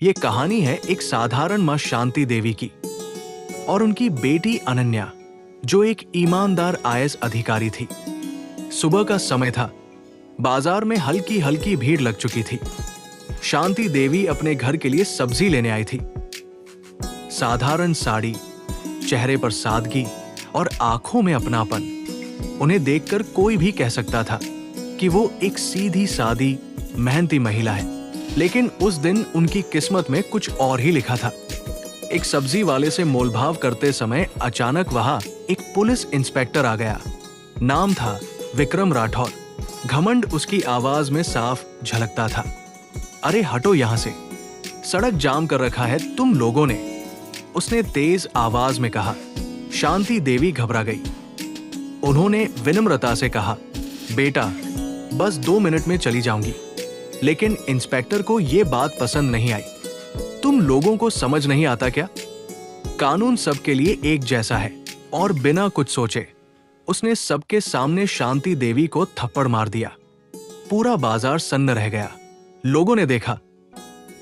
ये कहानी है एक साधारण मां शांति देवी की और उनकी बेटी अनन्या, जो एक ईमानदार आईएएस अधिकारी थी। सुबह का समय था। बाजार में हल्की हल्की भीड़ लग चुकी थी। शांति देवी अपने घर के लिए सब्जी लेने आई थी। साधारण साड़ी, चेहरे पर सादगी और आंखों में अपनापन। उन्हें देखकर कोई भी कह सकता था कि वो एक सीधी सादी मेहनती महिला है। लेकिन उस दिन उनकी किस्मत में कुछ और ही लिखा था। एक सब्जी वाले से मोलभाव करते समय अचानक वहां एक पुलिस इंस्पेक्टर आ गया। नाम था विक्रम राठौर। घमंड उसकी आवाज में साफ झलकता था। अरे हटो यहां से, सड़क जाम कर रखा है तुम लोगों ने, उसने तेज आवाज में कहा। शांति देवी घबरा गई। उन्होंने विनम्रता से कहा, बेटा बस 2 मिनट में चली जाऊंगी। लेकिन इंस्पेक्टर को यह बात पसंद नहीं आई। तुम लोगों को समझ नहीं आता क्या? कानून सबके लिए एक जैसा है। और बिना कुछ सोचे उसने सबके सामने शांति देवी को थप्पड़ मार दिया। पूरा बाजार सन्न रह गया। लोगों ने देखा,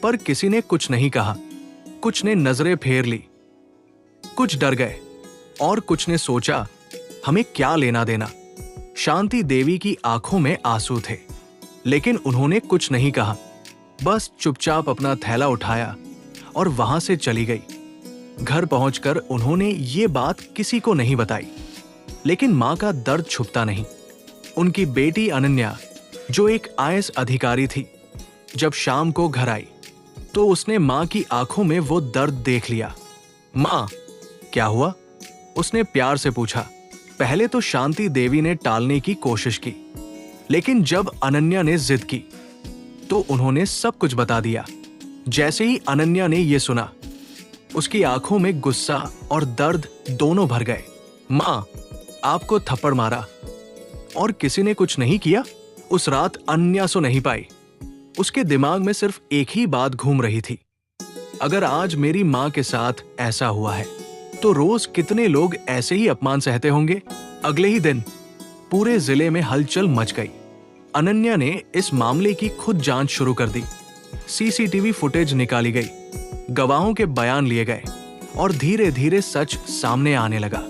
पर किसी ने कुछ नहीं कहा। कुछ ने नजरें फेर ली, कुछ डर गए और कुछ ने सोचा, हमें क्या लेना देना। शांति देवी की आंखों में आंसू थे, लेकिन उन्होंने कुछ नहीं कहा। बस चुपचाप अपना थैला उठाया और वहां से चली गई। घर पहुंचकर उन्होंने ये बात किसी को नहीं बताई। लेकिन मां का दर्द छुपता नहीं। उनकी बेटी अनन्या, जो एक आईएएस अधिकारी थी, जब शाम को घर आई तो उसने मां की आंखों में वो दर्द देख लिया। मां, क्या हुआ? उसने प्यार से पूछा। पहले तो शांति देवी ने टालने की कोशिश की, लेकिन जब अनन्या ने जिद की तो उन्होंने सब कुछ बता दिया। जैसे ही अनन्या ने यह सुना, उसकी आंखों में गुस्सा और दर्द दोनों भर गए। मां, आपको थप्पड़ मारा और किसी ने कुछ नहीं किया? उस रात अनन्या सो नहीं पाई। उसके दिमाग में सिर्फ एक ही बात घूम रही थी, अगर आज मेरी मां के साथ ऐसा हुआ है तो रोज कितने लोग ऐसे ही अपमान सहते होंगे। अगले ही दिन पूरे जिले में हलचल मच गई। अनन्या ने इस मामले की खुद जांच शुरू कर दी। सीसीटीवी फुटेज निकाली गई, गवाहों के बयान लिए गए और धीरे धीरे सच सामने आने लगा।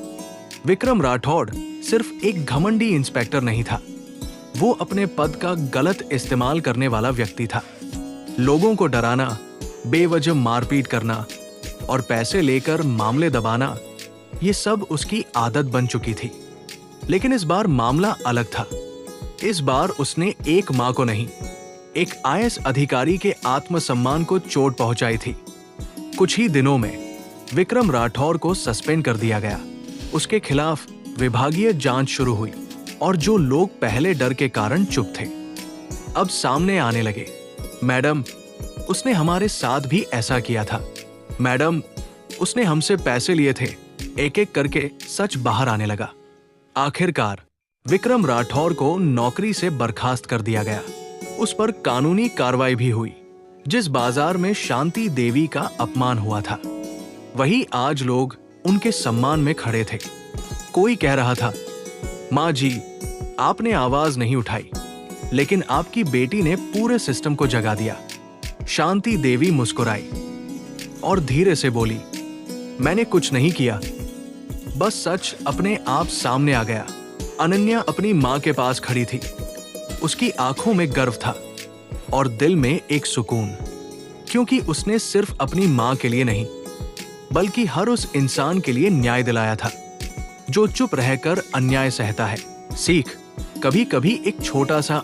विक्रम राठौड़ सिर्फ एक घमंडी इंस्पेक्टर नहीं था, वो अपने पद का गलत इस्तेमाल करने वाला व्यक्ति था। लोगों को डराना, बेवजह मारपीट करना और पैसे लेकर मामले दबाना, ये सब उसकी आदत बन चुकी थी। लेकिन इस बार मामला अलग था। इस बार उसने एक मां को नहीं, एक आईएएस अधिकारी के आत्मसम्मान को चोट पहुंचाई थी। कुछ ही दिनों में विक्रम राठौर को सस्पेंड कर दिया गया। उसके खिलाफ विभागीय जांच शुरू हुई और जो लोग पहले डर के कारण चुप थे, अब सामने आने लगे। मैडम, उसने हमारे साथ भी ऐसा किया था। मैडम, उसने हमसे पैसे लिए थे। एक एक करके सच बाहर आने लगा। आखिरकार विक्रम राठौर को नौकरी से बर्खास्त कर दिया गया। उस पर कानूनी कार्रवाई भी हुई। जिस बाजार में शांति देवी का अपमान हुआ था, वही आज लोग उनके सम्मान में खड़े थे। कोई कह रहा था, मां जी, आपने आवाज नहीं उठाई, लेकिन आपकी बेटी ने पूरे सिस्टम को जगा दिया। शांति देवी मुस्कुराई और धीरे से बोली, मैंने कुछ नहीं किया, बस सच अपने आप सामने आ गया। अनन्या अपनी मां के पास खड़ी थी। उसकी आंखों में गर्व था और दिल में एक सुकून, क्योंकि उसने सिर्फ अपनी मां के लिए नहीं, बल्कि हर उस इंसान के लिए न्याय दिलाया था जो चुप रहकर अन्याय सहता है। सीख, कभी कभी एक छोटा सा